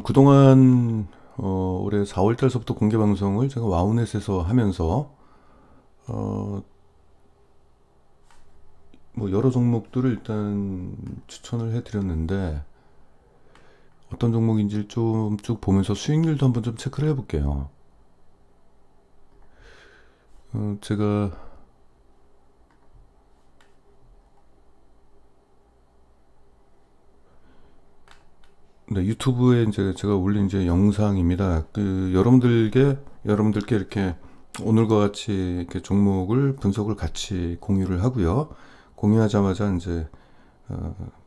그동안 올해 4월 달서부터 공개 방송을 제가 와우넷에서 하면서 어, 뭐 여러 종목들을 일단 추천을 해드렸는데 어떤 종목인지 좀 쭉 보면서 수익률도 한번 좀 체크를 해볼게요. 제가 네, 유튜브에 이제 제가 올린 이제 영상입니다. 여러분들께 이렇게 오늘과 같이 이렇게 종목을 분석을 같이 공유를 하고요. 공유하자마자 이제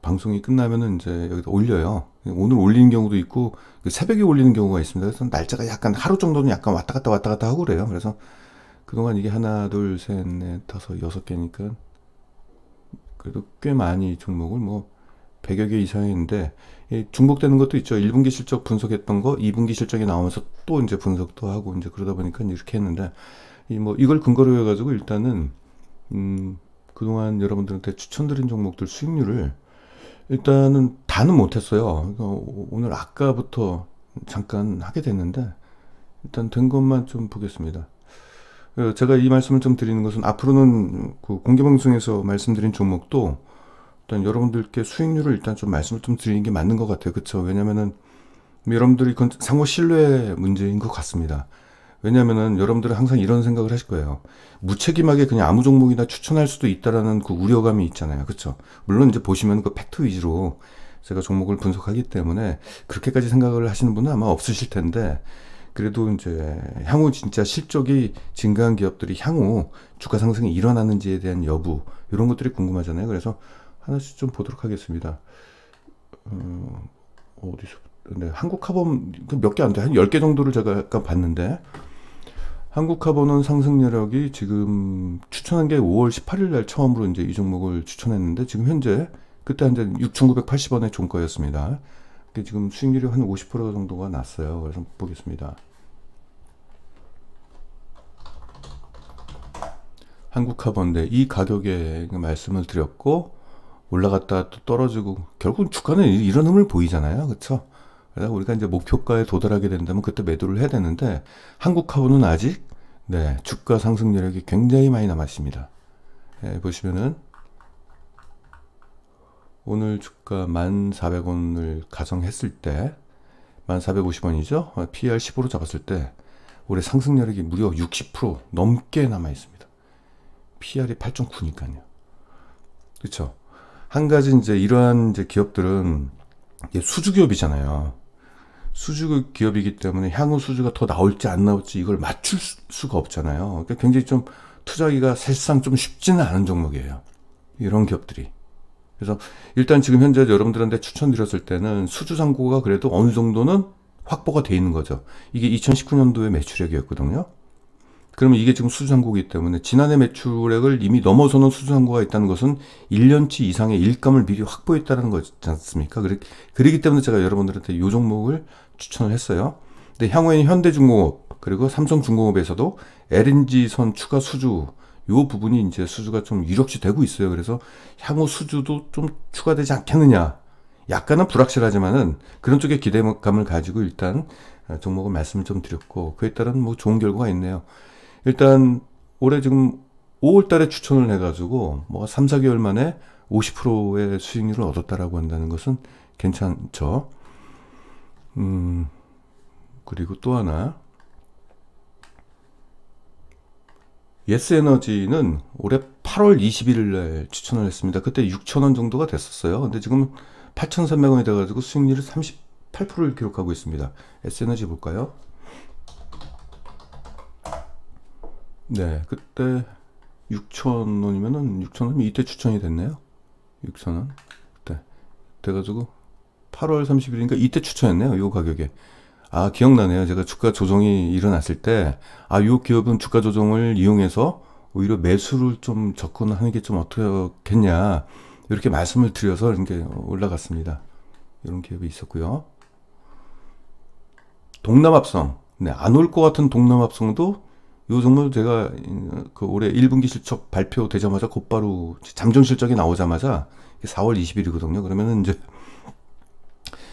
방송이 끝나면은 이제 여기다 올려요. 오늘 올리는 경우도 있고 그 새벽에 올리는 경우가 있습니다. 그래서 날짜가 약간 하루 정도는 약간 왔다 갔다 하고 그래요. 그래서 그동안 이게 하나, 둘, 셋, 넷, 다섯, 여섯 개니까 그래도 꽤 많이 종목을 뭐 100여 개 이상인데 중복되는 것도 있죠. 1분기 실적 분석했던 거 2분기 실적이 나오면서 또 이제 분석도 하고 이제 그러다 보니까 이렇게 했는데 뭐 이걸 근거로 해가지고 일단은 그동안 여러분들한테 추천드린 종목들 수익률을 일단은 다는 못했어요. 그러니까 오늘 아까부터 잠깐 하게 됐는데 일단 된 것만 좀 보겠습니다. 제가 이 말씀을 좀 드리는 것은 앞으로는 그 공개방송에서 말씀드린 종목도 일단 여러분들께 수익률을 일단 좀 말씀을 좀 드리는 게 맞는 것 같아요. 그쵸? 왜냐면은 여러분들이 그건 상호 신뢰 문제인 것 같습니다. 왜냐면은 여러분들은 항상 이런 생각을 하실 거예요. 무책임하게 그냥 아무 종목이나 추천할 수도 있다라는 그 우려감이 있잖아요. 그쵸? 물론 이제 보시면 그 팩트 위주로 제가 종목을 분석하기 때문에 그렇게까지 생각을 하시는 분은 아마 없으실 텐데 그래도 이제 향후 진짜 실적이 증가한 기업들이 향후 주가 상승이 일어나는지에 대한 여부 이런 것들이 궁금하잖아요. 그래서 하나씩 좀 보도록 하겠습니다. 어디서 네, 한국카본 몇 개 안 돼. 한 10개 정도를 제가 약간 봤는데 한국카본은 상승 여력이 지금 추천한 게 5월 18일 날 처음으로 이제 이 종목을 추천했는데 지금 현재 그때 한 6,980원의 종가였습니다. 지금 수익률이 한 50% 정도가 났어요. 그래서 보겠습니다. 한국카본인데 이 가격에 말씀을 드렸고 올라갔다 또 떨어지고 결국 주가는 이런 흐름을 보이잖아요. 그렇죠? 그래서 우리가 이제 목표가에 도달하게 된다면 그때 매도를 해야 되는데 한국카본은 아직 네, 주가 상승 여력이 굉장히 많이 남아 있습니다. 네, 보시면은 오늘 주가 1,400원을 가정했을 때 1,450원이죠. PR 15로 잡았을 때 올해 상승 여력이 무려 60% 넘게 남아 있습니다. PR이 8.9니까요. 그렇죠? 한 가지 이제 이러한 이제 기업들은 수주 기업이잖아요. 수주 기업이기 때문에 향후 수주가 더 나올지 안 나올지 이걸 맞출 수가 없잖아요. 그러니까 굉장히 좀 투자하기가 사실상 좀 쉽지는 않은 종목이에요. 이런 기업들이. 그래서 일단 지금 현재 여러분들한테 추천드렸을 때는 수주 잔고가 그래도 어느 정도는 확보가 돼 있는 거죠. 이게 2019년도의 매출액이었거든요. 그러면 이게 지금 수주잔고이기 때문에 지난해 매출액을 이미 넘어서는 수주잔고가 있다는 것은 1년치 이상의 일감을 미리 확보했다는 거지 않습니까? 그러기 때문에 제가 여러분들한테 이 종목을 추천을 했어요. 근데 향후에는 현대중공업 그리고 삼성중공업에서도 LNG선 추가 수주 요 부분이 이제 수주가 좀 유력시 되고 있어요. 그래서 향후 수주도 좀 추가되지 않겠느냐. 약간은 불확실하지만은 그런 쪽에 기대감을 가지고 일단 종목은 말씀을 좀 드렸고 그에 따른 뭐 좋은 결과가 있네요. 일단 올해 지금 5월 달에 추천을 해가지고 뭐 3, 4개월 만에 50%의 수익률을 얻었다라고 한다는 것은 괜찮죠. 그리고 또 하나 예스에너지는 올해 8월 21일 날 추천을 했습니다. 그때 6,000원 정도가 됐었어요. 근데 지금 8,300원이 돼가지고 수익률이 38%를 기록하고 있습니다. 예스에너지 볼까요? 네, 그때 6,000원이면은 6,000원 이때 추천이 됐네요. 6,000원. 그때 돼가지고 8월 30일이니까 이때 추천했네요. 요 가격에. 아, 기억나네요. 제가 주가 조정이 일어났을 때, 아, 요 기업은 주가 조정을 이용해서 오히려 매수를 좀 접근하는 게 좀 어떻겠냐. 이렇게 말씀을 드려서 이렇게 올라갔습니다. 이런 기업이 있었고요. 동남합성. 네, 안 올 것 같은 동남합성도 요 정도 제가 그 올해 1분기 실적 발표되자마자 곧바로 잠정 실적이 나오자마자 4월 20일이거든요. 그러면은 이제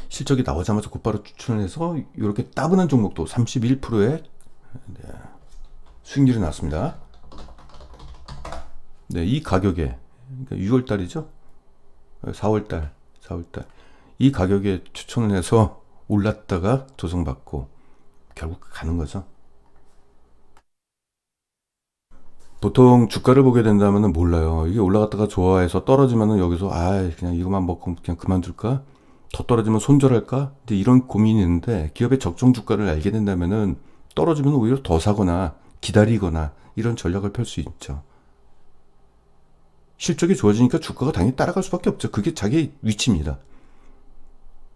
실적이 나오자마자 곧바로 추천을 해서 이렇게 따분한 종목도 31%의 수익률이 났습니다. 네, 이 가격에, 그러니까 6월달이죠? 4월달. 이 가격에 추천을 해서 올랐다가 조정받고 결국 가는 거죠. 보통 주가를 보게 된다면 몰라요. 이게 올라갔다가 좋아해서 떨어지면은 여기서 그냥 이것만 먹고 그냥 그만둘까? 더 떨어지면 손절할까? 이제 이런 고민이 있는데, 기업의 적정 주가를 알게 된다면은 떨어지면 오히려 더 사거나 기다리거나 이런 전략을 펼 수 있죠. 실적이 좋아지니까 주가가 당연히 따라갈 수밖에 없죠. 그게 자기 위치입니다.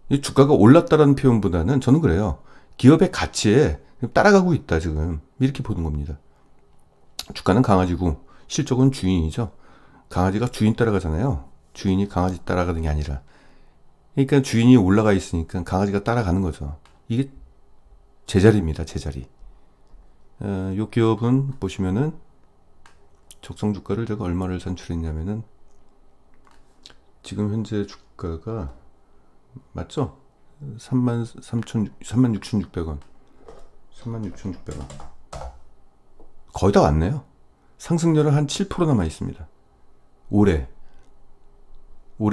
이 주가가 올랐다라는 표현보다는 저는 그래요. 기업의 가치에 따라가고 있다 지금, 이렇게 보는 겁니다. 주가는 강아지고 실적은 주인이죠. 강아지가 주인 따라가잖아요. 주인이 강아지 따라가는 게 아니라. 그러니까 주인이 올라가 있으니까 강아지가 따라가는 거죠. 이게 제자리입니다. 제자리. 요 기업은 보시면은 적정 주가를 제가 얼마를 산출했냐면은, 지금 현재 주가가 맞죠? 36,600원. 36,600원. 거의 다 왔네요. 상승률은 한 7% 남아 있습니다. 올해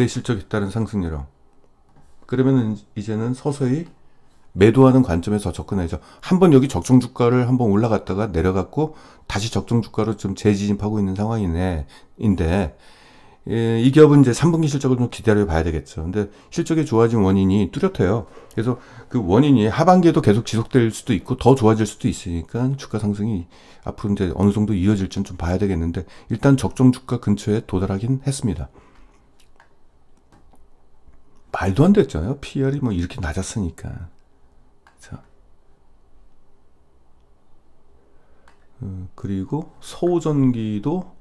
실적에 따른 상승률은. 그러면 이제는 서서히 매도하는 관점에서 접근해야죠. 한번 여기 적정 주가를 한번 올라갔다가 내려갔고 다시 적정 주가로 좀 재진입하고 있는 상황인데, 이 기업은 이제 3분기 실적을 좀 기다려 봐야 되겠죠. 근데 실적이 좋아진 원인이 뚜렷해요. 그래서 그 원인이 하반기에도 계속 지속될 수도 있고 더 좋아질 수도 있으니까 주가 상승이 앞으로 이제 어느 정도 이어질지는 좀 봐야 되겠는데, 일단 적정 주가 근처에 도달하긴 했습니다. 말도 안 됐죠. PR이 뭐 이렇게 낮았으니까. 자. 그리고 서우전기도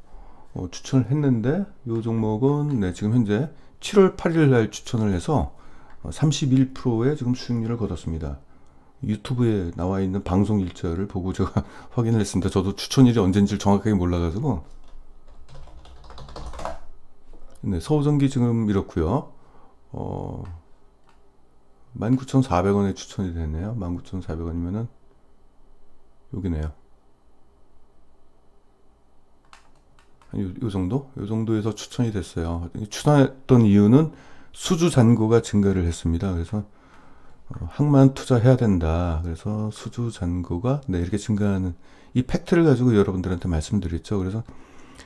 추천을 했는데, 이 종목은 지금 현재 7월 8일 날 추천을 해서 31%의 지금 수익률을 거뒀습니다. 유튜브에 나와 있는 방송 일자를 보고 제가 확인을 했습니다. 저도 추천일이 언젠지 정확하게 몰라가지고. 네, 서우전기 지금 이렇고요. 19,400원에 추천이 됐네요. 19,400원이면은 여기네요. 요 정도? 요 정도에서 추천이 됐어요. 추천했던 이유는 수주 잔고가 증가를 했습니다. 그래서 항만 투자해야 된다. 그래서 수주 잔고가 이렇게 증가하는 이 팩트를 가지고 여러분들한테 말씀드렸죠. 그래서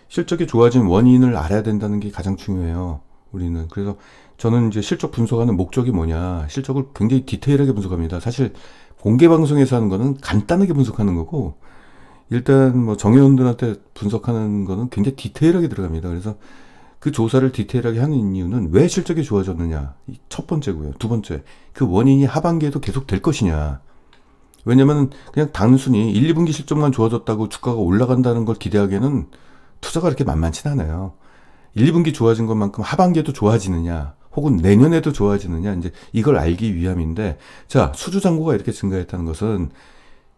실적이 좋아진 원인을 알아야 된다는 게 가장 중요해요. 우리는. 그래서 저는 이제 실적 분석하는 목적이 뭐냐, 실적을 굉장히 디테일하게 분석합니다. 사실 공개 방송에서 하는 거는 간단하게 분석하는 거고, 일단 뭐 정회원들한테 분석하는 거는 굉장히 디테일하게 들어갑니다. 그래서 그 조사를 디테일하게 하는 이유는 왜 실적이 좋아졌느냐, 첫 번째고요. 두 번째, 그 원인이 하반기에도 계속 될 것이냐. 왜냐면 그냥 단순히 1, 2분기 실적만 좋아졌다고 주가가 올라간다는 걸 기대하기에는 투자가 그렇게 만만치 않아요. 1, 2분기 좋아진 것만큼 하반기에도 좋아지느냐, 혹은 내년에도 좋아지느냐, 이제 이걸 알기 위함인데, 자, 수주 잔고가 이렇게 증가했다는 것은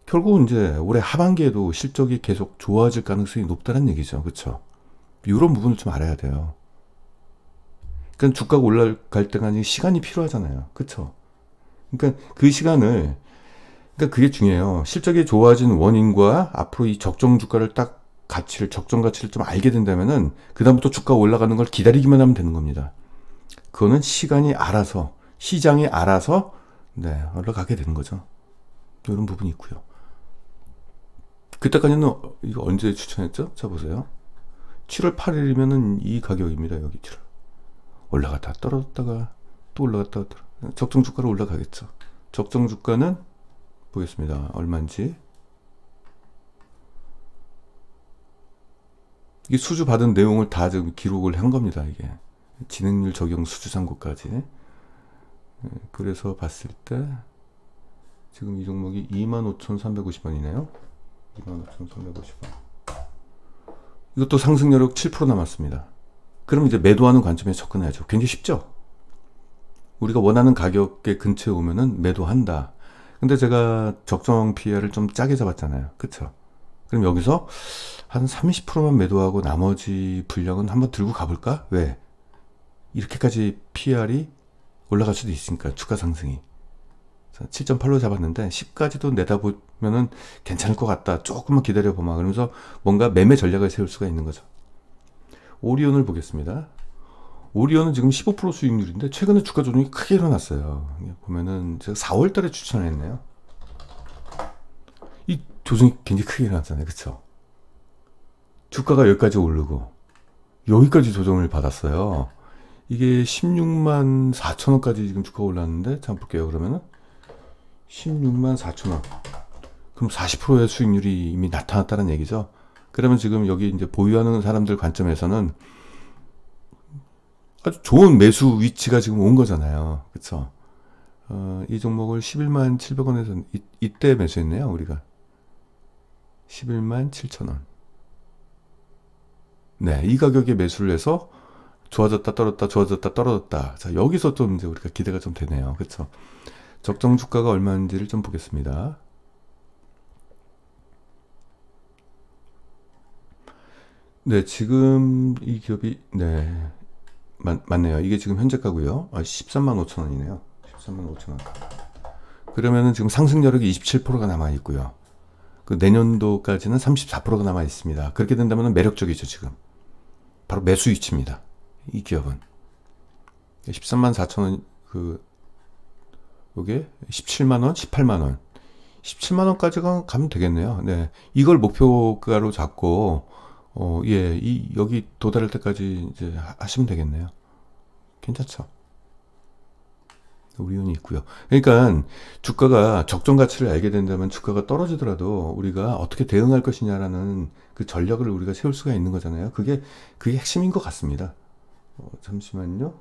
결국은 이제 올해 하반기에도 실적이 계속 좋아질 가능성이 높다는 얘기죠. 그렇죠? 이런 부분을 좀 알아야 돼요. 그러니까 주가가 올라갈 때까지 시간이 필요하잖아요. 그렇죠? 그러니까 그 시간을, 그러니까 그게 중요해요. 실적이 좋아진 원인과 앞으로 이 적정 주가를 딱 적정 가치를 좀 알게 된다면은 그다음부터 주가가 올라가는 걸 기다리기만 하면 되는 겁니다. 그거는 시간이 알아서, 시장이 알아서 올라가게 되는 거죠. 이런 부분이 있고요. 그때까지는 이거 언제 추천했죠? 자, 보세요. 7월 8일이면은 이 가격입니다. 여기 7월. 올라갔다 떨어졌다가 또 올라갔다가 적정 주가로 올라가겠죠. 적정 주가는 보겠습니다. 얼마인지. 이게 수주 받은 내용을 다 지금 기록을 한 겁니다. 이게 진행률 적용 수주 잔고까지. 그래서 봤을 때 지금 이 종목이 25,350원이네요. 25,350원. 이것도 상승률 7% 남았습니다. 그럼 이제 매도하는 관점에서 접근해야죠. 굉장히 쉽죠? 우리가 원하는 가격의 근처에 오면은 매도한다. 근데 제가 적정 PR을 좀 짜게 잡았잖아요. 그쵸? 그럼 여기서 한 30%만 매도하고 나머지 분량은 한번 들고 가볼까? 왜? 이렇게까지 PR이 올라갈 수도 있으니까 주가 상승이 7.8로 잡았는데 10까지도 내다보면은 괜찮을 것 같다. 조금만 기다려보마. 그러면서 뭔가 매매 전략을 세울 수가 있는 거죠. 오리온을 보겠습니다. 오리온은 지금 15% 수익률인데 최근에 주가 조정이 크게 일어났어요. 보면은 제가 4월 달에 추천했네요. 이 조정이 굉장히 크게 일어났잖아요. 그쵸? 주가가 여기까지 오르고 여기까지 조정을 받았어요. 이게 16만 4천 원까지 지금 주가가 올랐는데 잠깐 볼게요. 그러면은 16만 4천 원. 그럼 40%의 수익률이 이미 나타났다는 얘기죠. 그러면 지금 여기 이제 보유하는 사람들 관점에서는 아주 좋은 매수 위치가 지금 온 거잖아요. 그쵸? 이 종목을 11만 700원에서 이때 매수했네요. 우리가 11만 7천 원. 네, 이 가격에 매수를 해서 좋아졌다 떨어졌다 좋아졌다 떨어졌다. 자, 여기서 좀 이제 우리가 기대가 좀 되네요. 그쵸? 적정 주가가 얼마인지를 좀 보겠습니다. 네, 지금 이 기업이 네 맞네요. 이게 지금 현재가고요. 13만 5천 원이네요. 13만 5천 원. 그러면은 지금 상승 여력이 27%가 남아 있고요. 그 내년도까지는 34%가 남아 있습니다. 그렇게 된다면 매력적이죠. 지금 바로 매수 위치입니다. 이 기업은 13만 4천 원, 그 요게 17만 원, 18만 원, 17만 원까지 가면 되겠네요. 네, 이걸 목표가로 잡고 예, 여기 도달할 때까지 이제 하시면 되겠네요. 괜찮죠? 오리온이 있고요. 그러니까 주가가 적정 가치를 알게 된다면 주가가 떨어지더라도 우리가 어떻게 대응할 것이냐라는 그 전략을 우리가 세울 수가 있는 거잖아요. 그게 핵심인 것 같습니다. 잠시만요.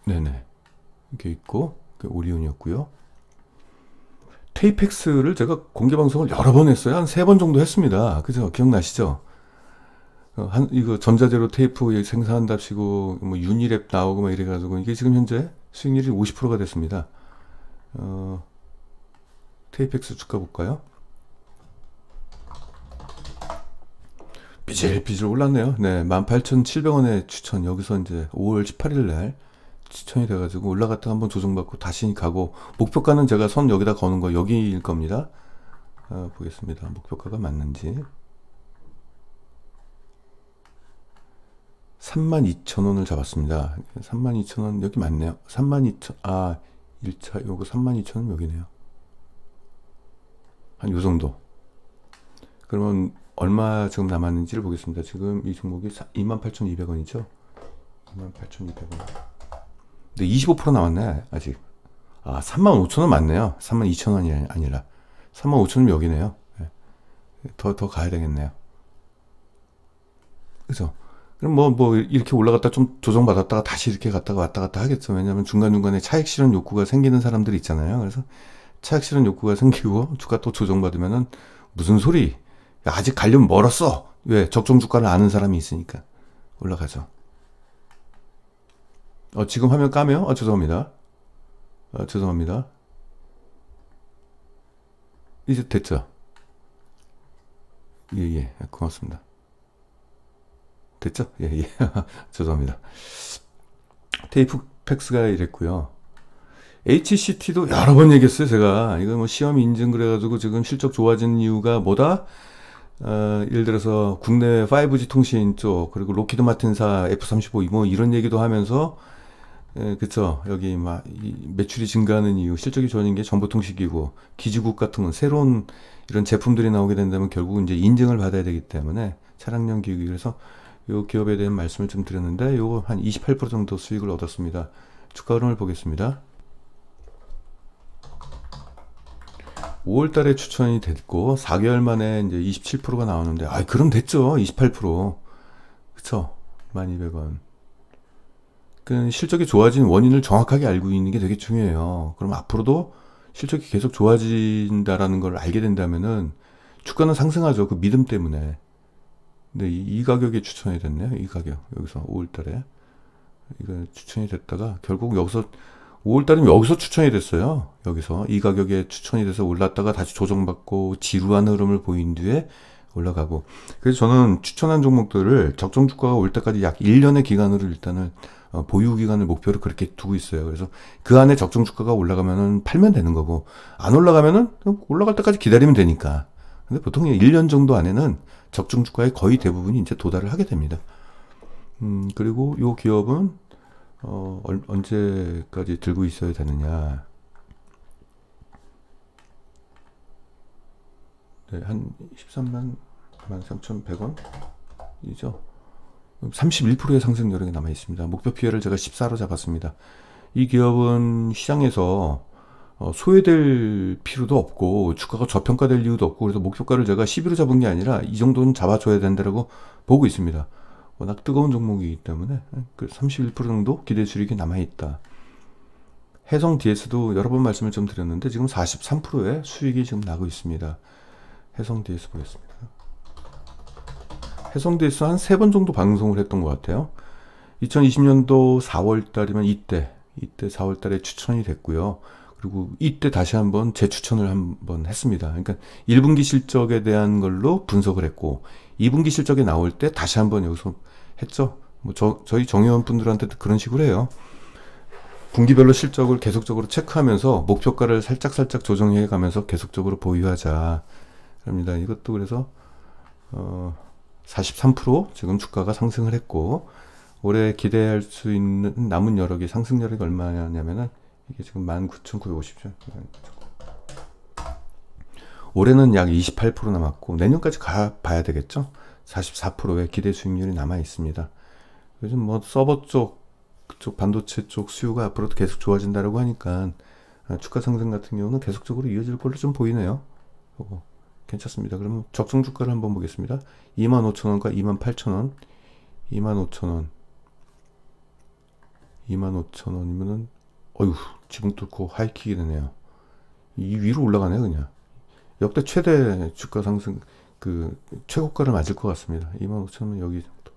네네. 이렇게 있고 오리온이었고요. 테이펙스를 제가 공개 방송을 여러 번 했어요. 한 3번 정도 했습니다. 그죠? 기억나시죠? 이거 전자재료 테이프 생산한답시고 뭐 유니랩 나오고 막 이래가지고 이게 지금 현재 수익률이 50%가 됐습니다. 테이펙스 주가 볼까요? 비질비질 올랐네요. 네, 18,700원에 추천. 여기서 이제 5월 18일 날 추천이 돼가지고 올라갔다가 한번 조정받고 다시 가고, 목표가는 제가 선 여기다 거는 거 여기일 겁니다. 보겠습니다. 목표가가 맞는지. 32,000원을 잡았습니다. 32,000원 여기 맞네요. 32,000, 1차 요거 32,000원 여기네요. 한 요정도. 그러면 얼마 지금 남았는지를 보겠습니다. 지금 이 종목이 28,200원이죠. 28,200원. 근데 25% 남았네, 아직. 35,000원 맞네요. 32,000원이 아니라. 35,000원 여기네요. 네. 더 가야 되겠네요. 그죠? 그럼 뭐 이렇게 올라갔다 좀 조정받았다가 다시 이렇게 갔다가 왔다 갔다 하겠죠. 왜냐하면 중간중간에 차익 실현 욕구가 생기는 사람들이 있잖아요. 그래서 차익 실현 욕구가 생기고 주가 또 조정받으면은 무슨 소리? 야, 아직 가려면 멀었어. 왜? 적정 주가를 아는 사람이 있으니까 올라가죠. 지금 화면 까매요? 죄송합니다. 죄송합니다. 이제 됐죠? 예, 고맙습니다. 됐죠? 예. 죄송합니다. 테이프팩스가 이랬고요. HCT도 여러 번 얘기했어요, 제가. 이거 뭐 시험 인증 그래가지고 지금 실적 좋아지는 이유가 뭐다? 예를 들어서 국내 5G 통신 쪽, 그리고 로키드 마틴사 F-35 뭐 이런 얘기도 하면서, 그쵸. 여기 막 매출이 증가하는 이유, 실적이 좋아지는 게 정보통신기구, 기지국 같은 건 새로운 이런 제품들이 나오게 된다면 결국은 이제 인증을 받아야 되기 때문에 차량용 기기, 그래서 요 기업에 대한 말씀을 좀 드렸는데 요거 한 28% 정도 수익을 얻었습니다. 주가 흐름을 보겠습니다. 5월 달에 추천이 됐고 4개월 만에 이제 27%가 나오는데 그럼 됐죠. 28%. 그쵸? 12,000원. 그 실적이 좋아진 원인을 정확하게 알고 있는 게 되게 중요해요. 그럼 앞으로도 실적이 계속 좋아진다라는 걸 알게 된다면은 주가는 상승하죠. 그 믿음 때문에. 근데 이 가격에 추천이 됐네요. 이 가격. 여기서 5월 달에. 이거 추천이 됐다가 결국 여기서 5월 달이면 여기서 추천이 됐어요. 여기서 이 가격에 추천이 돼서 올랐다가 다시 조정받고 지루한 흐름을 보인 뒤에 올라가고. 그래서 저는 추천한 종목들을 적정 주가가 올 때까지 약 1년의 기간으로 일단은 보유 기간을 목표로 그렇게 두고 있어요. 그래서 그 안에 적정 주가가 올라가면은 팔면 되는 거고, 안 올라가면은 올라갈 때까지 기다리면 되니까. 근데 보통 1년 정도 안에는 적정 주가의 거의 대부분이 이제 도달을 하게 됩니다. 그리고 요 기업은 언제까지 들고 있어야 되느냐. 네, 한 13만 13,100원 이죠. 31%의 상승 여력이 남아 있습니다. 목표 PE를 제가 14로 잡았습니다. 이 기업은 시장에서 소외될 필요도 없고 주가가 저평가될 이유도 없고, 그래서 목표가를 제가 12로 잡은 게 아니라 이 정도는 잡아줘야 된다고 보고 있습니다. 워낙 뜨거운 종목이기 때문에 그 31% 정도 기대 수익이 남아 있다. 해성 DS도 여러 번 말씀을 좀 드렸는데 지금 43%의 수익이 지금 나고 있습니다. 해성 DS 보겠습니다. 해성 DS 한 3번 정도 방송을 했던 것 같아요. 2020년도 4월달이면 이때 4월달에 추천이 됐고요. 그리고 이때 다시 한번 재추천을 한번 했습니다. 그러니까 1분기 실적에 대한 걸로 분석을 했고, 2분기 실적이 나올 때 다시 한번 여기서 했죠. 뭐 저희 정회원 분들한테도 그런 식으로 해요. 분기별로 실적을 계속적으로 체크하면서 목표가를 살짝 조정해 가면서 계속적으로 보유하자. 합니다. 이것도 그래서 43% 지금 주가가 상승을 했고, 올해 기대할 수 있는 남은 여력이, 상승 여력이 얼마냐면은 이게 지금 19,950죠. 올해는 약 28% 남았고 내년까지 봐야 되겠죠. 44%의 기대 수익률이 남아 있습니다. 요즘 뭐 서버 그쪽 반도체 쪽 수요가 앞으로도 계속 좋아진다라고 하니까 주가 상승 같은 경우는 계속적으로 이어질 걸로 좀 보이네요. 괜찮습니다. 그러면 적정 주가를 한번 보겠습니다. 25,000원과 28,000원, 25,000원, 25,000원이면은 어휴, 지붕 뚫고 하이킥이 되네요. 이 위로 올라가네요, 그냥. 역대 최대 주가 상승, 최고가를 맞을 것 같습니다. 25,000원 여기 정도.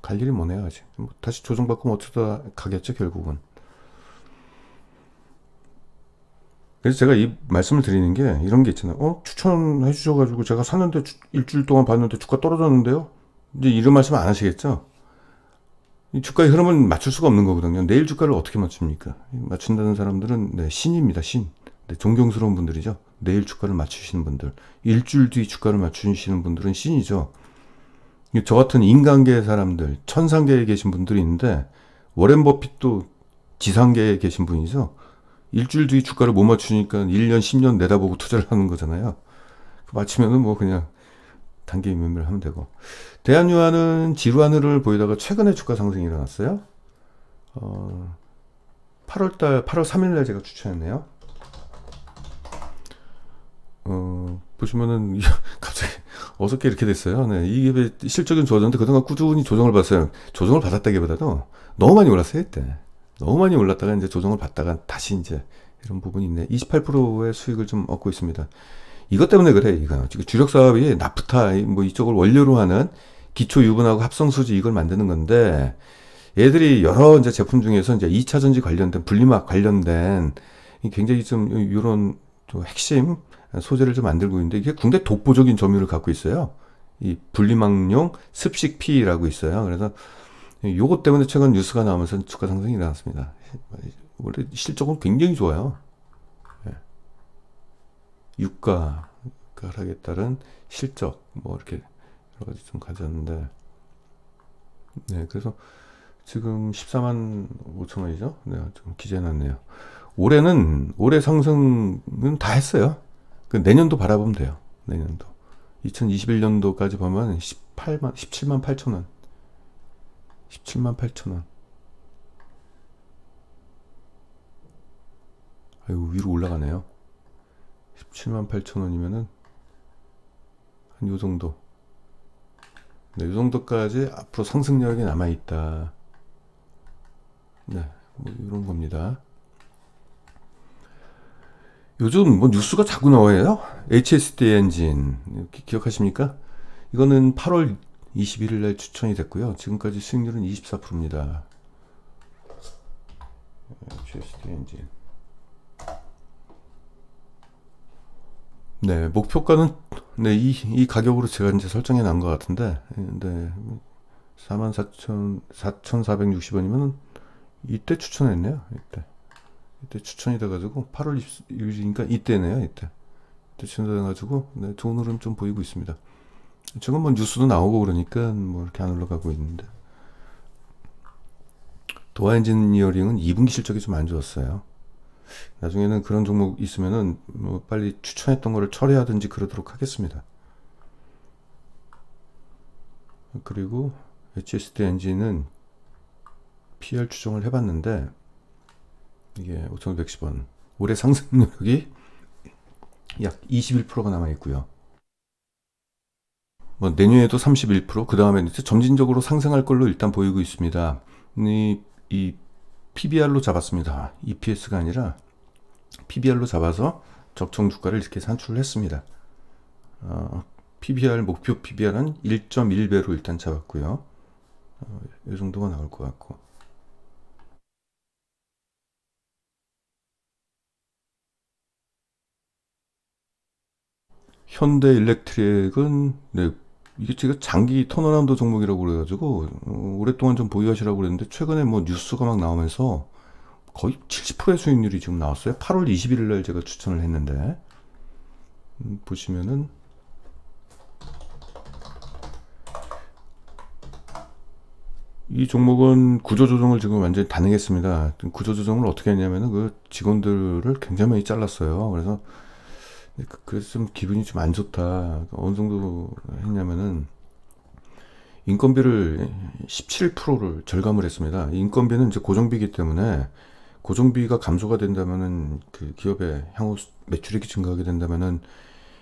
갈 일이 뭐네요, 아직. 뭐 다시 조정받고 어쩌다 가겠죠, 결국은. 그래서 제가 이 말씀을 드리는 게 이런 게 있잖아요. 추천해 주셔가지고 제가 샀는데 일주일 동안 봤는데 주가 떨어졌는데요. 이제 이런 말씀 안 하시겠죠? 이 주가의 흐름을 맞출 수가 없는 거거든요. 내일 주가를 어떻게 맞춥니까? 맞춘다는 사람들은 네, 신입니다, 신. 네, 존경스러운 분들이죠. 내일 주가를 맞추시는 분들. 일주일 뒤 주가를 맞추시는 분들은 신이죠. 저 같은 인간계의 사람들, 천상계에 계신 분들이 있는데, 워렌 버핏도 지상계에 계신 분이죠. 일주일 뒤 주가를 못 맞추니까 1년, 10년 내다보고 투자를 하는 거잖아요. 맞추면은 뭐 그냥 단기 매매를 하면 되고. 대한유한은 지루하늘을 보이다가 최근에 주가 상승이 일어났어요. 8월 3일날 제가 추천했네요. 보시면은 갑자기 어저께 이렇게 됐어요. 네, 이게 실적은 좋아졌는데 그동안 꾸준히 조정을 받았어요. 조정을 받았다기보다도 너무 많이 올랐어요, 이때. 너무 많이 올랐다가 이제 조정을 받다가 다시 이제 이런 부분이 있네. 28%의 수익을 좀 얻고 있습니다. 이것 때문에 그래, 이거. 지금 주력 사업이 나프타, 뭐 이쪽을 원료로 하는 기초 유분하고 합성 수지 이걸 만드는 건데, 얘들이 여러 이제 제품 중에서 이제 2차 전지 관련된, 분리막 관련된 굉장히 좀 이런 좀 핵심 소재를 좀 만들고 있는데, 이게 굉장히 독보적인 점유율을 갖고 있어요. 이 분리막용 습식 P라고 있어요. 그래서 요것 때문에 최근 뉴스가 나오면서 주가 상승이 일어났습니다. 원래 실적은 굉장히 좋아요. 유가 하락에 따른 실적 뭐 이렇게 여러 가지 좀 가졌는데, 네, 그래서 지금 14만 5천 원이죠. 네, 좀 기재해놨네요. 올해 상승은 다 했어요. 내년도 바라보면 돼요. 내년도 2021년도까지 보면 17만 8천 원, 17만 8천 원. 아이고, 위로 올라가네요. 17만 8천 원이면은 한 요 정도. 네, 요 정도까지 앞으로 상승력이 남아 있다. 네, 뭐 이런 겁니다. 요즘 뭐 뉴스가 자꾸 나와요. HSD 엔진 기억하십니까? 이거는 8월 21일 날 추천이 됐고요. 지금까지 수익률은 24%입니다. HSD 엔진. 네, 목표가는 네, 이 가격으로 제가 이제 설정해 놓은 것 같은데, 근데 44,460원이면 이때 추천했네요. 이때 추천이 돼가지고 8월 20일이니까 이때네요. 이때 추천돼가지고 네, 좋은 흐름 좀 보이고 있습니다. 지금 뭐 뉴스도 나오고 그러니까 뭐 이렇게 안 올라가고 있는데, 도화 엔지니어링은 2분기 실적이 좀 안 좋았어요. 나중에는 그런 종목 있으면은 뭐 빨리 추천했던 거를 철회하든지 그러도록 하겠습니다. 그리고 HSD 엔진은 PR 추정을 해봤는데 이게 5,110원, 올해 상승률이 약 21%가 남아있고요. 뭐 내년에도 31%, 그 다음에 점진적으로 상승할 걸로 일단 보이고 있습니다. 이 PBR로 잡았습니다. EPS가 아니라 PBR로 잡아서 적정 주가를 이렇게 산출을 했습니다. PBR, 목표 PBR은 1.1배로 일단 잡았고요. 이 정도가 나올 것 같고. 현대 일렉트릭은 네, 이게 제가 장기 턴어라운드 종목이라고 그래가지고 오랫동안 좀 보유하시라고 그랬는데 최근에 뭐 뉴스가 막 나오면서 거의 70%의 수익률이 지금 나왔어요. 8월 21일 날 제가 추천을 했는데 보시면은 이 종목은 구조조정을 지금 완전히 단행했습니다. 구조조정을 어떻게 했냐면은 그 직원들을 굉장히 많이 잘랐어요. 그래서 좀 기분이 좀 안 좋다. 어느 정도 했냐면은 인건비를 17%를 절감을 했습니다. 인건비는 이제 고정비이기 때문에 고정비가 감소가 된다면은 그 기업의 향후 매출액이 증가하게 된다면은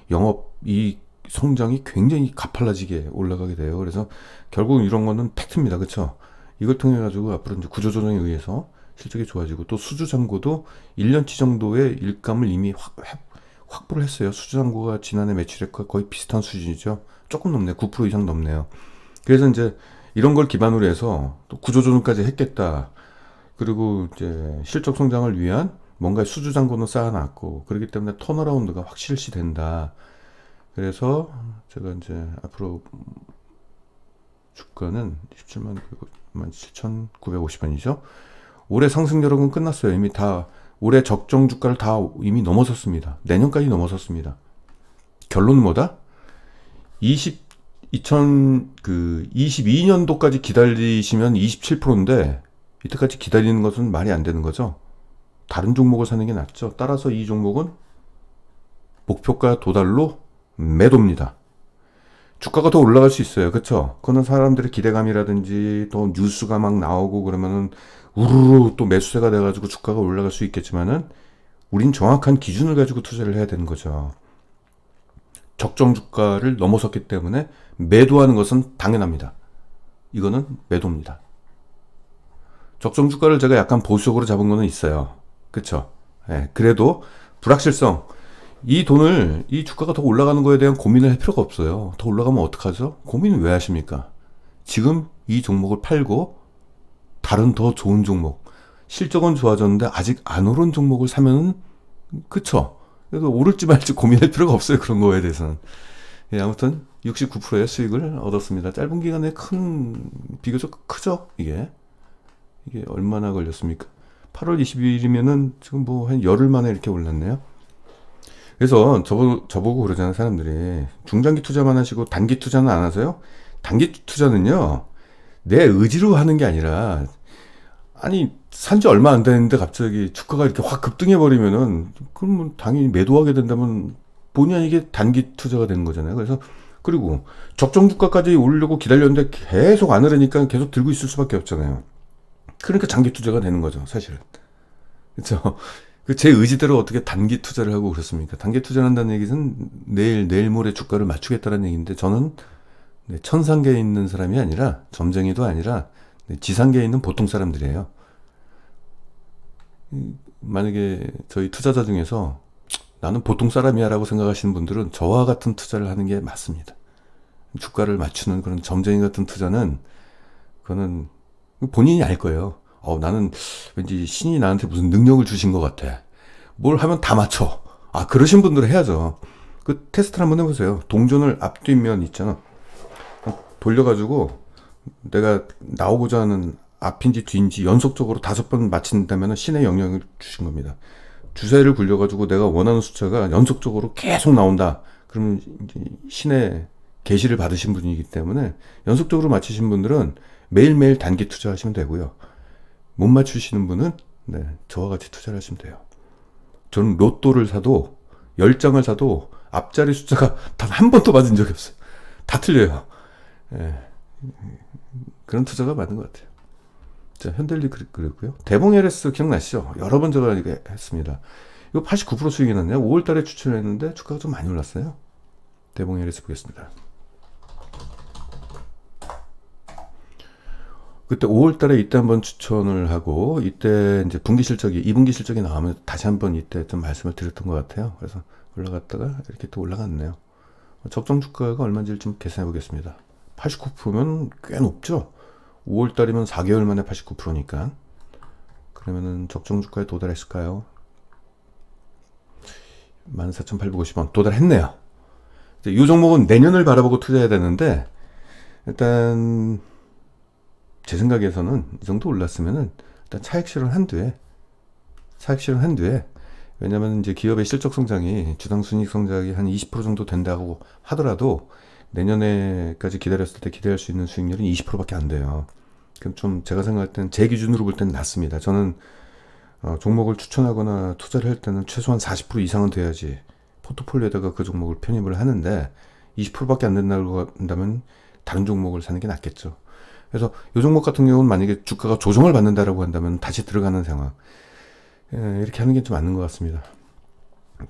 영업 이 성장이 굉장히 가팔라지게 올라가게 돼요. 그래서 결국 이런 거는 팩트입니다. 그렇죠? 이걸 통해 가지고 앞으로 이제 구조조정에 의해서 실적이 좋아지고 또 수주잔고도 1년치 정도의 일감을 이미 확보를 했어요. 수주잔고가 지난해 매출액과 거의 비슷한 수준이죠. 조금 넘네요. 9% 이상 넘네요. 그래서 이제 이런 걸 기반으로 해서 또 구조조정까지 했겠다. 그리고 이제 실적 성장을 위한 뭔가 수주잔고는 쌓아놨고 그렇기 때문에 턴어라운드가 확실시 된다. 그래서 제가 이제 앞으로 주가는 177,950원이죠. 올해 상승률은 끝났어요. 이미 다 올해 적정 주가를 다 이미 넘어섰습니다. 내년까지 넘어섰습니다. 결론은 뭐다? 22년도까지 기다리시면 27%인데 이때까지 기다리는 것은 말이 안 되는 거죠. 다른 종목을 사는 게 낫죠. 따라서 이 종목은 목표가 도달로 매도입니다. 주가가 더 올라갈 수 있어요. 그쵸? 그거는 사람들의 기대감이라든지 또 뉴스가 막 나오고 그러면은 우르르 또 매수세가 돼가지고 주가가 올라갈 수 있겠지만은 우린 정확한 기준을 가지고 투자를 해야 되는 거죠. 적정 주가를 넘어섰기 때문에 매도하는 것은 당연합니다. 이거는 매도입니다. 적정 주가를 제가 약간 보수적으로 잡은 거는 있어요. 그쵸? 네, 그래도 불확실성, 이 돈을 이 주가가 더 올라가는 거에 대한 고민을 할 필요가 없어요. 더 올라가면 어떡하죠? 고민을 왜 하십니까? 지금 이 종목을 팔고 다른 더 좋은 종목, 실적은 좋아졌는데 아직 안 오른 종목을 사면은 그쵸? 그래서 오를지 말지 고민할 필요가 없어요. 그런 거에 대해서는. 예, 아무튼 69%의 수익을 얻었습니다. 짧은 기간에 비교적 크죠? 이게 얼마나 걸렸습니까? 8월 20일이면은 지금 뭐 한 열흘 만에 이렇게 올랐네요. 그래서 저보고 그러잖아요. 사람들이 중장기 투자만 하시고 단기 투자는 안 하세요? 단기 투자는요, 내 의지로 하는 게 아니라, 아니 산지 얼마 안 됐는데 갑자기 주가가 이렇게 확 급등해 버리면은 그럼 당연히 매도하게 된다면 본의 아니게 단기 투자가 되는 거잖아요. 그리고 적정 주가까지 오르려고 기다렸는데 계속 안 오르니까 계속 들고 있을 수밖에 없잖아요. 그러니까 장기 투자가 되는 거죠, 사실은. 그렇죠? 제 의지대로 어떻게 단기 투자를 하고 그렇습니까? 단기 투자를 한다는 얘기는 내일 모레 주가를 맞추겠다는 얘기인데, 저는 천상계에 있는 사람이 아니라, 점쟁이도 아니라 지상계에 있는 보통 사람들이에요. 만약에 저희 투자자 중에서 나는 보통 사람이야 라고 생각하시는 분들은 저와 같은 투자를 하는 게 맞습니다. 주가를 맞추는 그런 점쟁이 같은 투자는, 그거는 본인이 알 거예요. 나는 왠지 신이 나한테 무슨 능력을 주신 것 같아. 뭘 하면 다 맞춰. 그러신 분들은 해야죠. 그 테스트를 한번 해보세요. 동전을 앞뒷면 있잖아. 돌려가지고 내가 나오고자 하는 앞인지 뒤인지 연속적으로 5번 맞힌다면 신의 영향을 주신 겁니다. 주사위를 굴려가지고 내가 원하는 숫자가 연속적으로 계속 나온다. 그러면 이제 신의 계시를 받으신 분이기 때문에 연속적으로 맞히신 분들은 매일매일 단기 투자하시면 되고요. 못 맞추시는 분은 네, 저와 같이 투자를 하시면 돼요. 저는 로또를 사도 10장을 사도 앞자리 숫자가 단 한 번도 맞은 적이 없어요. 다 틀려요. 예, 그런 투자가 맞는 것 같아요. 자, 현대일리 그랬고요. 대봉 LS 기억나시죠? 여러 번 제가 이게 했습니다. 이거 89% 수익이 났네요. 5월 달에 추천했는데 주가가 좀 많이 올랐어요. 대봉 LS 보겠습니다. 그때 5월 달에 이때 한번 추천을 하고, 이때 이제 분기 실적이, 2분기 실적이 나오면 다시 한번 이때 좀 말씀을 드렸던 것 같아요. 그래서 올라갔다가 이렇게 또 올라갔네요. 적정 주가가 얼마인지 좀 계산해 보겠습니다. 89%면 꽤 높죠? 5월 달이면 4개월 만에 89%니까. 그러면은 적정 주가에 도달했을까요? 14,850원 도달했네요. 이 종목은 내년을 바라보고 투자해야 되는데, 일단 제 생각에서는 이 정도 올랐으면은 일단 차익 실현한 뒤에 왜냐면 이제 기업의 실적 성장이 주당 순이익 성장이 한 20% 정도 된다고 하더라도 내년에까지 기다렸을 때 기대할 수 있는 수익률은 20%밖에 안 돼요. 그럼 좀 제가 생각할 땐 제 기준으로 볼 때는 낮습니다. 저는 종목을 추천하거나 투자를 할 때는 최소한 40% 이상은 돼야지 포트폴리오에다가 그 종목을 편입을 하는데 20%밖에 안 된다고 한다면 다른 종목을 사는 게 낫겠죠. 그래서 이 종목 같은 경우는 만약에 주가가 조정을 받는다라고 한다면 다시 들어가는 상황, 이렇게 하는 게 좀 맞는 것 같습니다.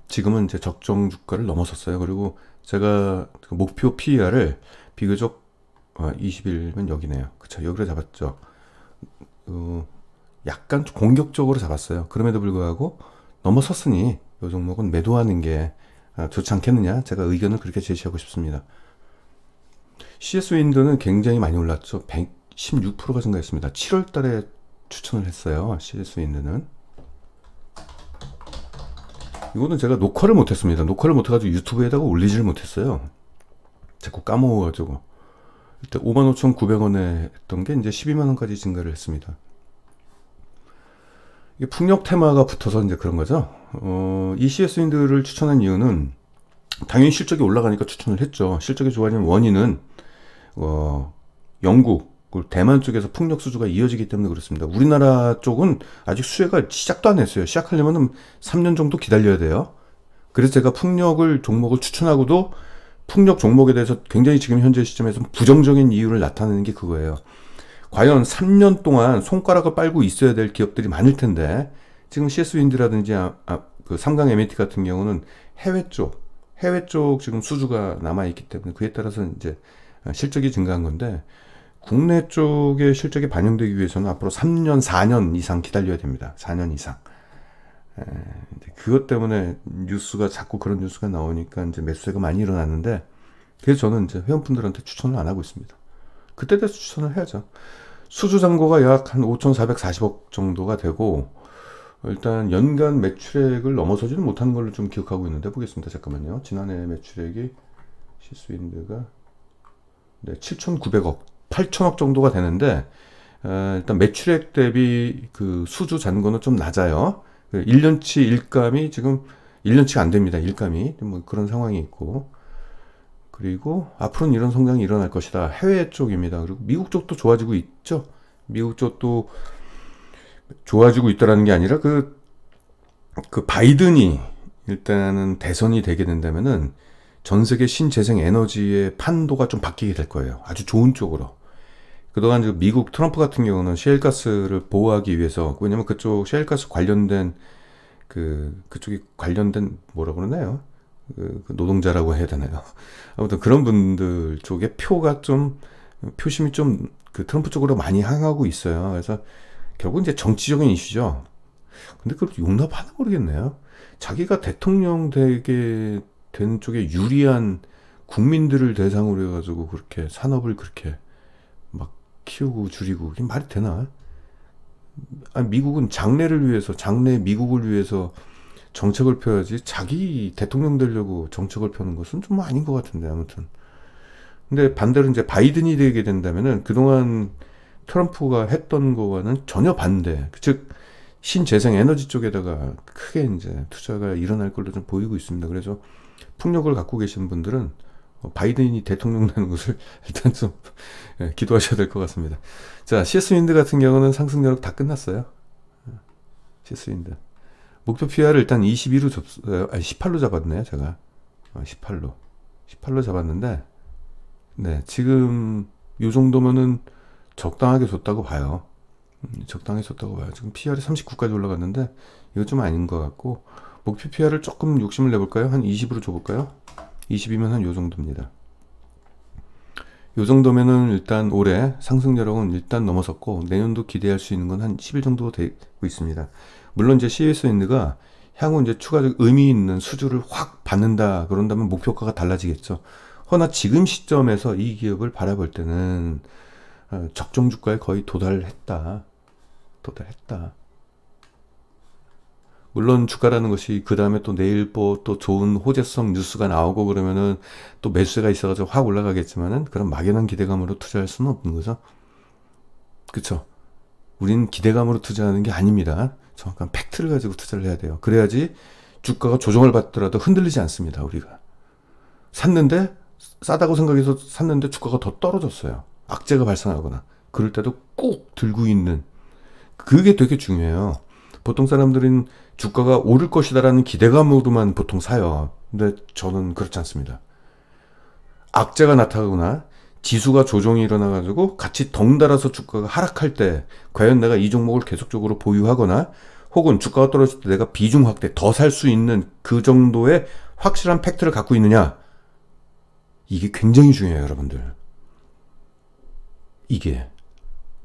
지금은 이제 적정 주가를 넘어섰어요. 그리고 제가 그 목표 PER을 비교적 20일면 여기네요. 그쵸, 여기로 잡았죠. 약간 공격적으로 잡았어요. 그럼에도 불구하고 넘어섰으니 이 종목은 매도하는 게 좋지 않겠느냐, 제가 의견을 그렇게 제시하고 싶습니다. CS윈드는 굉장히 많이 올랐죠. 116%가 증가했습니다. 7월 달에 추천을 했어요. CS윈드는. 이거는 제가 녹화를 못했습니다. 녹화를 못해가지고 유튜브에다가 올리지를 못했어요. 자꾸 까먹어가지고. 이때 55,900원에 했던 게 이제 12만원까지 증가를 했습니다. 이게 풍력 테마가 붙어서 이제 그런 거죠. 이 CS윈드를 추천한 이유는 당연히 실적이 올라가니까 추천을 했죠. 실적이 좋아지는 원인은 영국, 대만 쪽에서 풍력 수주가 이어지기 때문에 그렇습니다. 우리나라 쪽은 아직 수혜가 시작도 안 했어요. 시작하려면 3년 정도 기다려야 돼요. 그래서 제가 풍력을 종목을 추천하고도 풍력 종목에 대해서 굉장히 지금 현재 시점에서 부정적인 이유를 나타내는 게 그거예요. 과연 3년 동안 손가락을 빨고 있어야 될 기업들이 많을 텐데, 지금 CS윈드라든지 그 삼강 M&T 같은 경우는 해외 쪽 지금 수주가 남아있기 때문에 그에 따라서 이제 실적이 증가한 건데, 국내 쪽의 실적이 반영되기 위해서는 앞으로 3년, 4년 이상 기다려야 됩니다. 4년 이상. 그것 때문에 뉴스가 자꾸 그런 뉴스가 나오니까 이제 매수세가 많이 일어났는데, 그래서 저는 이제 회원분들한테 추천을 안 하고 있습니다. 그때 돼서 추천을 해야죠. 수주 잔고가 약 한 5,440억 정도가 되고, 일단 연간 매출액을 넘어서지는 못하는 걸로 좀 기억하고 있는데, 보겠습니다. 잠깐만요. 지난해 매출액이 CS윈드가 7,900억, 8,000억 정도가 되는데, 일단 매출액 대비 그 수주 잔고는 좀 낮아요. 1년치 일감이 지금 1년치가 안 됩니다. 일감이 뭐 그런 상황이 있고, 그리고 앞으로는 이런 성장이 일어날 것이다. 해외 쪽입니다. 그리고 미국 쪽도 좋아지고 있죠. 미국 쪽도 좋아지고 있다라는 게 아니라 그 바이든이 일단은 대선이 되게 된다면은 전 세계 신재생 에너지의 판도가 좀 바뀌게 될 거예요. 아주 좋은 쪽으로. 그동안 미국 트럼프 같은 경우는 셰일가스를 보호하기 위해서, 왜냐면 그쪽 셰일가스 관련된 그쪽이 관련된 뭐라 그러나요? 그 노동자라고 해야 되나요? 아무튼 그런 분들 쪽에 표심이 좀 그 트럼프 쪽으로 많이 향하고 있어요. 그래서 결국 이제 정치적인 이슈죠. 근데 그걸 용납하나 모르겠네요. 자기가 대통령 되게 되는 쪽에 유리한 국민들을 대상으로 해가지고 그렇게 산업을 그렇게 막 키우고 줄이고, 이게 말이 되나? 아니, 미국은 장래 미국을 위해서 정책을 펴야지 자기 대통령 되려고 정책을 펴는 것은 좀 아닌 것 같은데 아무튼. 근데 반대로 이제 바이든이 되게 된다면은 그동안 트럼프가 했던 거와는 전혀 반대. 즉 신재생 에너지 쪽에다가 크게 이제 투자가 일어날 걸로 좀 보이고 있습니다. 그래서 풍력을 갖고 계신 분들은 바이든이 대통령 되는 것을 일단 좀 기도하셔야 될 것 같습니다. 자, CS윈드 같은 경우는 상승 여력 다 끝났어요. CS윈드 목표 PR을 일단 22로 18로 잡았네요. 제가 18로 잡았는데, 네, 지금 요 정도면은 적당하게 줬다고 봐요. 적당히 줬다고 봐요. 지금 PR이 39까지 올라갔는데 이거 좀 아닌 것 같고, 목표 PR을 조금 욕심을 내볼까요? 한 20으로 줘볼까요? 20이면 한 요 정도입니다. 요 정도면은 일단 올해 상승 여력은 일단 넘어섰고, 내년도 기대할 수 있는 건 한 10일 정도 되고 있습니다. 물론 이제 CS윈드가 향후 이제 추가적 의미 있는 수주를 확 받는다 그런다면 목표가가 달라지겠죠. 허나 지금 시점에서 이 기업을 바라볼 때는 적정 주가에 거의 도달했다. 물론 주가라는 것이 그 다음에 또 내일 또 좋은 호재성 뉴스가 나오고 그러면은 또 매수세가 있어가지고 확 올라가겠지만은 그런 막연한 기대감으로 투자할 수는 없는 거죠. 그쵸? 우린 기대감으로 투자하는 게 아닙니다. 정확한 팩트를 가지고 투자를 해야 돼요. 그래야지 주가가 조정을 받더라도 흔들리지 않습니다. 우리가 샀는데, 싸다고 생각해서 샀는데 주가가 더 떨어졌어요. 악재가 발생하거나 그럴 때도 꼭 들고 있는, 그게 되게 중요해요. 보통 사람들은 주가가 오를 것이다라는 기대감으로만 보통 사요. 근데 저는 그렇지 않습니다. 악재가 나타나거나 지수가 조정이 일어나가지고 같이 덩달아서 주가가 하락할 때 과연 내가 이 종목을 계속적으로 보유하거나 혹은 주가가 떨어질 때 내가 비중 확대 더 살 수 있는 그 정도의 확실한 팩트를 갖고 있느냐, 이게 굉장히 중요해요. 여러분들, 이게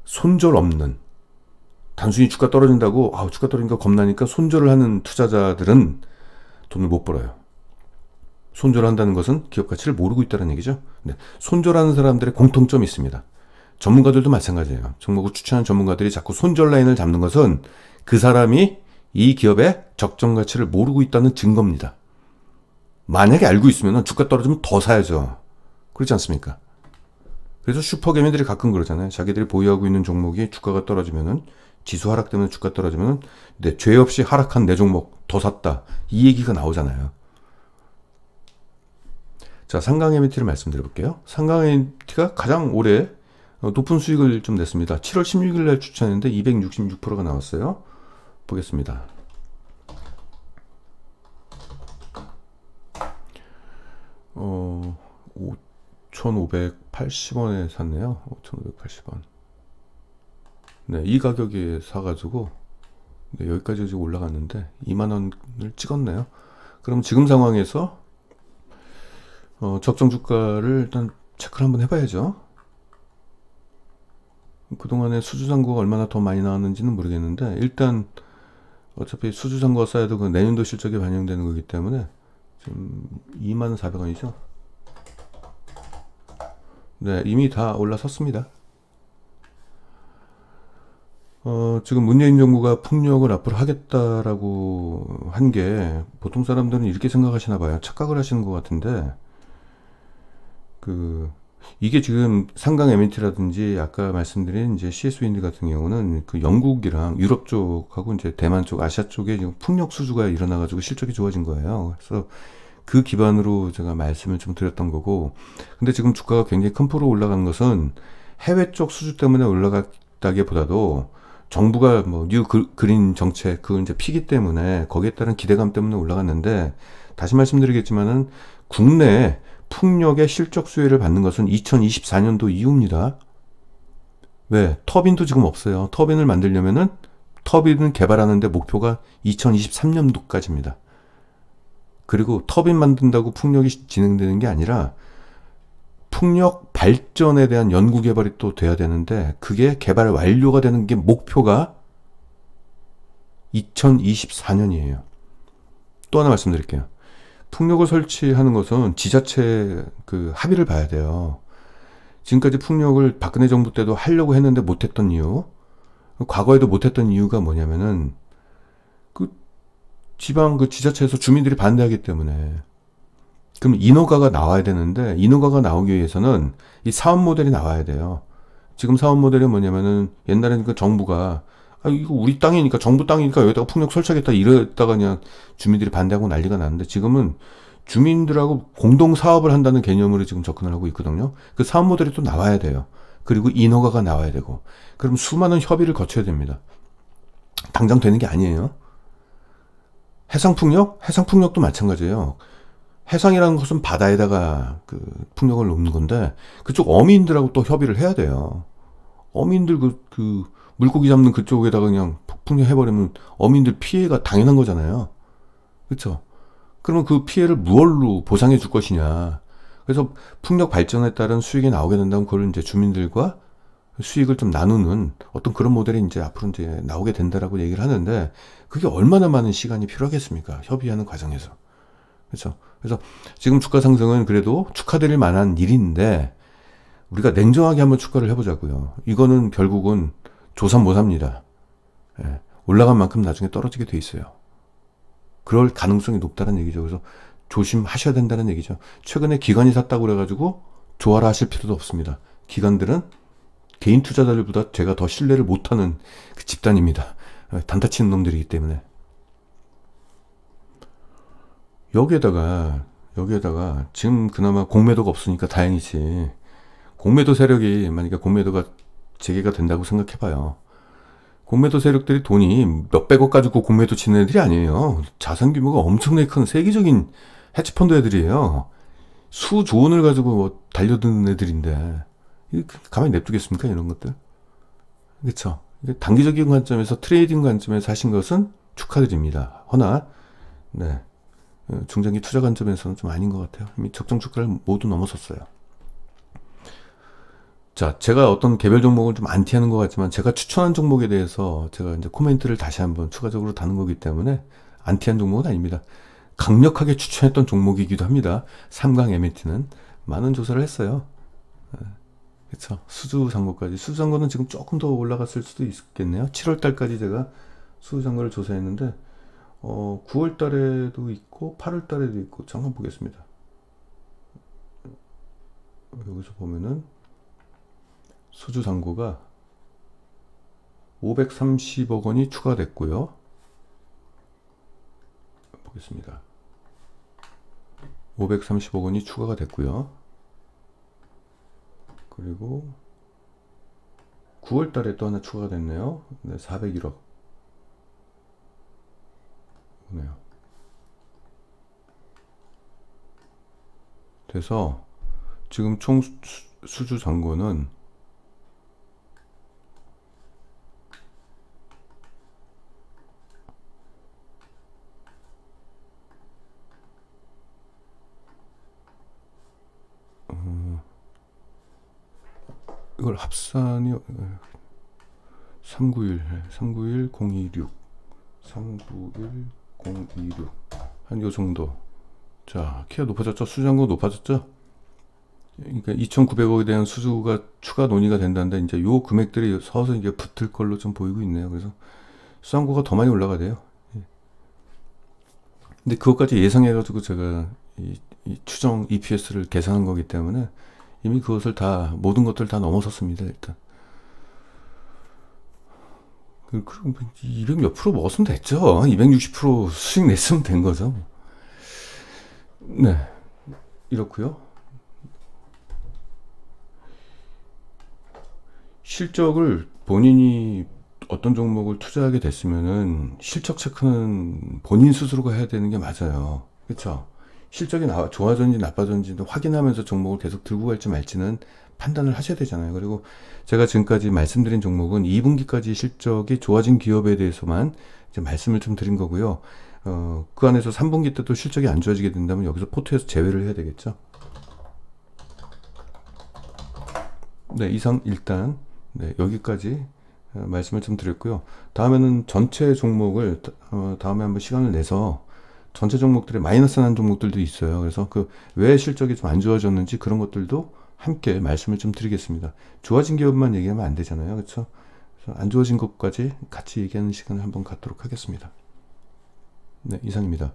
손절 없는, 단순히 주가 떨어진다고 주가 떨어지니까 겁나니까 손절을 하는 투자자들은 돈을 못 벌어요. 손절한다는 것은 기업 가치를 모르고 있다는 얘기죠. 네. 손절하는 사람들의 공통점이 있습니다. 전문가들도 마찬가지예요. 종목을 추천하는 전문가들이 자꾸 손절 라인을 잡는 것은 그 사람이 이 기업의 적정 가치를 모르고 있다는 증거입니다. 만약에 알고 있으면 주가 떨어지면 더 사야죠. 그렇지 않습니까? 그래서 슈퍼개미들이 가끔 그러잖아요. 자기들이 보유하고 있는 종목이 주가가 떨어지면은, 지수 하락 때문에 주가 떨어지면은, 죄 없이 하락한 내 종목 더 샀다, 이 얘기가 나오잖아요. 자, 상강 MAT를 말씀드려볼게요. 상강 MAT가 가장 올해 높은 수익을 좀 냈습니다. 7월 16일 날 추천했는데 266%가 나왔어요. 보겠습니다. 어, 5,580원에 샀네요. 5,580원. 네, 이 가격에 사가지고, 네, 여기까지 지금 올라갔는데 2만원을 찍었네요. 그럼 지금 상황에서 적정 주가를 일단 체크를 한번 해봐야죠. 그동안에 수주잔고가 얼마나 더 많이 나왔는지는 모르겠는데, 일단 어차피 수주잔고가 쌓여도 그 내년도 실적에 반영되는 거기 때문에 지금 24,000원이죠. 네, 이미 다 올라섰습니다. 지금 문재인 정부가 풍력을 앞으로 하겠다라고 한 게, 보통 사람들은 이렇게 생각하시나 봐요. 착각을 하시는 것 같은데, 이게 지금 상강 MAT라든지 아까 말씀드린 이제 CS윈드 같은 경우는 그 영국이랑 유럽 쪽하고 이제 대만 쪽, 아시아 쪽에 지금 풍력 수주가 일어나가지고 실적이 좋아진 거예요. 그래서 그 기반으로 제가 말씀을 좀 드렸던 거고, 근데 지금 주가가 굉장히 큰 폭으로 올라간 것은 해외 쪽 수주 때문에 올라갔다기보다도 정부가 뭐 뉴 그린 정책, 그걸 이제 피기 때문에 거기에 따른 기대감 때문에 올라갔는데, 다시 말씀드리겠지만은 국내에 풍력의 실적 수혜를 받는 것은 2024년도 이후입니다. 왜? 터빈도 지금 없어요. 터빈을 만들려면은, 터빈을 개발하는데 목표가 2023년도까지입니다. 그리고 터빈 만든다고 풍력이 진행되는 게 아니라 풍력 발전에 대한 연구 개발이 또 돼야 되는데, 그게 개발 완료가 되는 게 목표가 2024년이에요. 또 하나 말씀드릴게요. 풍력을 설치하는 것은 지자체 그 합의를 봐야 돼요. 지금까지 풍력을 박근혜 정부 때도 하려고 했는데 못했던 이유, 과거에도 못했던 이유가 뭐냐면은, 지방 그 지자체에서 주민들이 반대하기 때문에. 그럼 인허가가 나와야 되는데, 인허가가 나오기 위해서는 이 사업 모델이 나와야 돼요. 지금 사업 모델이 뭐냐면은, 옛날에는 그 정부가, 아, 이거 우리 땅이니까, 정부 땅이니까 여기다가 풍력 설치하겠다 이랬다가 그냥 주민들이 반대하고 난리가 났는데, 지금은 주민들하고 공동 사업을 한다는 개념으로 지금 접근을 하고 있거든요. 그 사업 모델이 또 나와야 돼요. 그리고 인허가가 나와야 되고, 그럼 수많은 협의를 거쳐야 됩니다. 당장 되는 게 아니에요. 해상풍력? 해상풍력도 마찬가지예요. 해상이라는 것은 바다에다가 그 풍력을 놓는 건데, 그쪽 어민들하고 또 협의를 해야 돼요. 어민들 그 물고기 잡는 그쪽에다가 그냥 폭풍력 해버리면 어민들 피해가 당연한 거잖아요. 그렇죠? 그러면 그 피해를 무얼로 보상해 줄 것이냐. 그래서 풍력 발전에 따른 수익이 나오게 된다면 그걸 이제 주민들과 수익을 좀 나누는 어떤 그런 모델이 이제 앞으로 이제 나오게 된다라고 얘기를 하는데, 그게 얼마나 많은 시간이 필요하겠습니까? 협의하는 과정에서. 그렇죠? 그래서 지금 주가 상승은 그래도 축하드릴 만한 일인데, 우리가 냉정하게 한번 축하를 해보자고요. 이거는 결국은 조삼 모사입니다. 예, 올라간 만큼 나중에 떨어지게 돼 있어요. 그럴 가능성이 높다는 얘기죠. 그래서 조심하셔야 된다는 얘기죠. 최근에 기관이 샀다고 그래가지고 조화라 하실 필요도 없습니다. 기관들은 개인 투자자들보다 제가 더 신뢰를 못하는 그 집단입니다. 단타치는 놈들이기 때문에. 여기에다가 지금 그나마 공매도가 없으니까 다행이지. 공매도 세력이, 만약에 공매도가 재개가 된다고 생각해봐요. 공매도 세력들이 돈이 몇백억 가지고 공매도 치는 애들이 아니에요. 자산 규모가 엄청나게 큰 세계적인 해치펀드 애들이에요. 수조 원을 가지고 뭐 달려드는 애들인데 가만히 냅두겠습니까? 이런 것들. 그렇죠. 단기적인 관점에서, 트레이딩 관점에서 하신 것은 축하드립니다. 허나 네, 중장기 투자 관점에서는 좀 아닌 것 같아요. 이미 적정 주가를 모두 넘어섰어요. 자, 제가 어떤 개별 종목을 좀 안티하는 것 같지만, 제가 추천한 종목에 대해서 제가 이제 코멘트를 다시 한번 추가적으로 다는 거기 때문에 안티한 종목은 아닙니다. 강력하게 추천했던 종목이기도 합니다. 삼강 MNT는 많은 조사를 했어요. 그렇죠. 수주상고까지. 수주상고는 지금 조금 더 올라갔을 수도 있겠네요. 7월 달까지 제가 수주상고를 조사했는데, 9월 달에도 있고 8월 달에도 있고. 잠깐 보겠습니다. 여기서 보면은 수주상고가 530억 원이 추가됐고요. 보겠습니다. 530억 원이 추가가 됐고요. 그리고 9월 달에 또 하나 추가가 됐네요. 네, 401억 오네요. 그래서 지금 총 수주 잔고는 이걸 합산이 391 026 한 요 정도. 자, 키가 높아졌죠? 수주잔고 높아졌죠? 그러니까 2,900억에 대한 수주가 추가 논의가 된다는데, 이제 요 금액들이 서서 이제 붙을 걸로 좀 보이고 있네요. 그래서 수잔고가 더 많이 올라가야 돼요. 근데 그것까지 예상해가지고 제가 이 추정 EPS를 계산한 거기 때문에 이미 그것을 다, 모든 것들 다 넘어섰습니다. 일단 그럼 200 몇 프로 먹었으면 됐죠. 260% 수익 냈으면 된 거죠. 네, 이렇고요. 실적을, 본인이 어떤 종목을 투자하게 됐으면은 실적 체크는 본인 스스로가 해야 되는 게 맞아요. 그렇죠? 실적이 좋아졌는지 나빠졌는지 확인하면서 종목을 계속 들고 갈지 말지는 판단을 하셔야 되잖아요. 그리고 제가 지금까지 말씀드린 종목은 2분기까지 실적이 좋아진 기업에 대해서만 이제 말씀을 좀 드린 거고요. 그 안에서 3분기 때도 실적이 안 좋아지게 된다면 여기서 포트에서 제외를 해야 되겠죠. 네, 이상 일단 네, 여기까지 말씀을 좀 드렸고요. 다음에는 전체 종목을 다음에 한번 시간을 내서 전체 종목들의 마이너스 난 종목들도 있어요. 그래서 그 왜 실적이 좀 안 좋아졌는지 그런 것들도 함께 말씀을 좀 드리겠습니다. 좋아진 기업만 얘기하면 안 되잖아요. 그렇죠? 그래서 안 좋아진 것까지 같이 얘기하는 시간을 한번 갖도록 하겠습니다. 네, 이상입니다.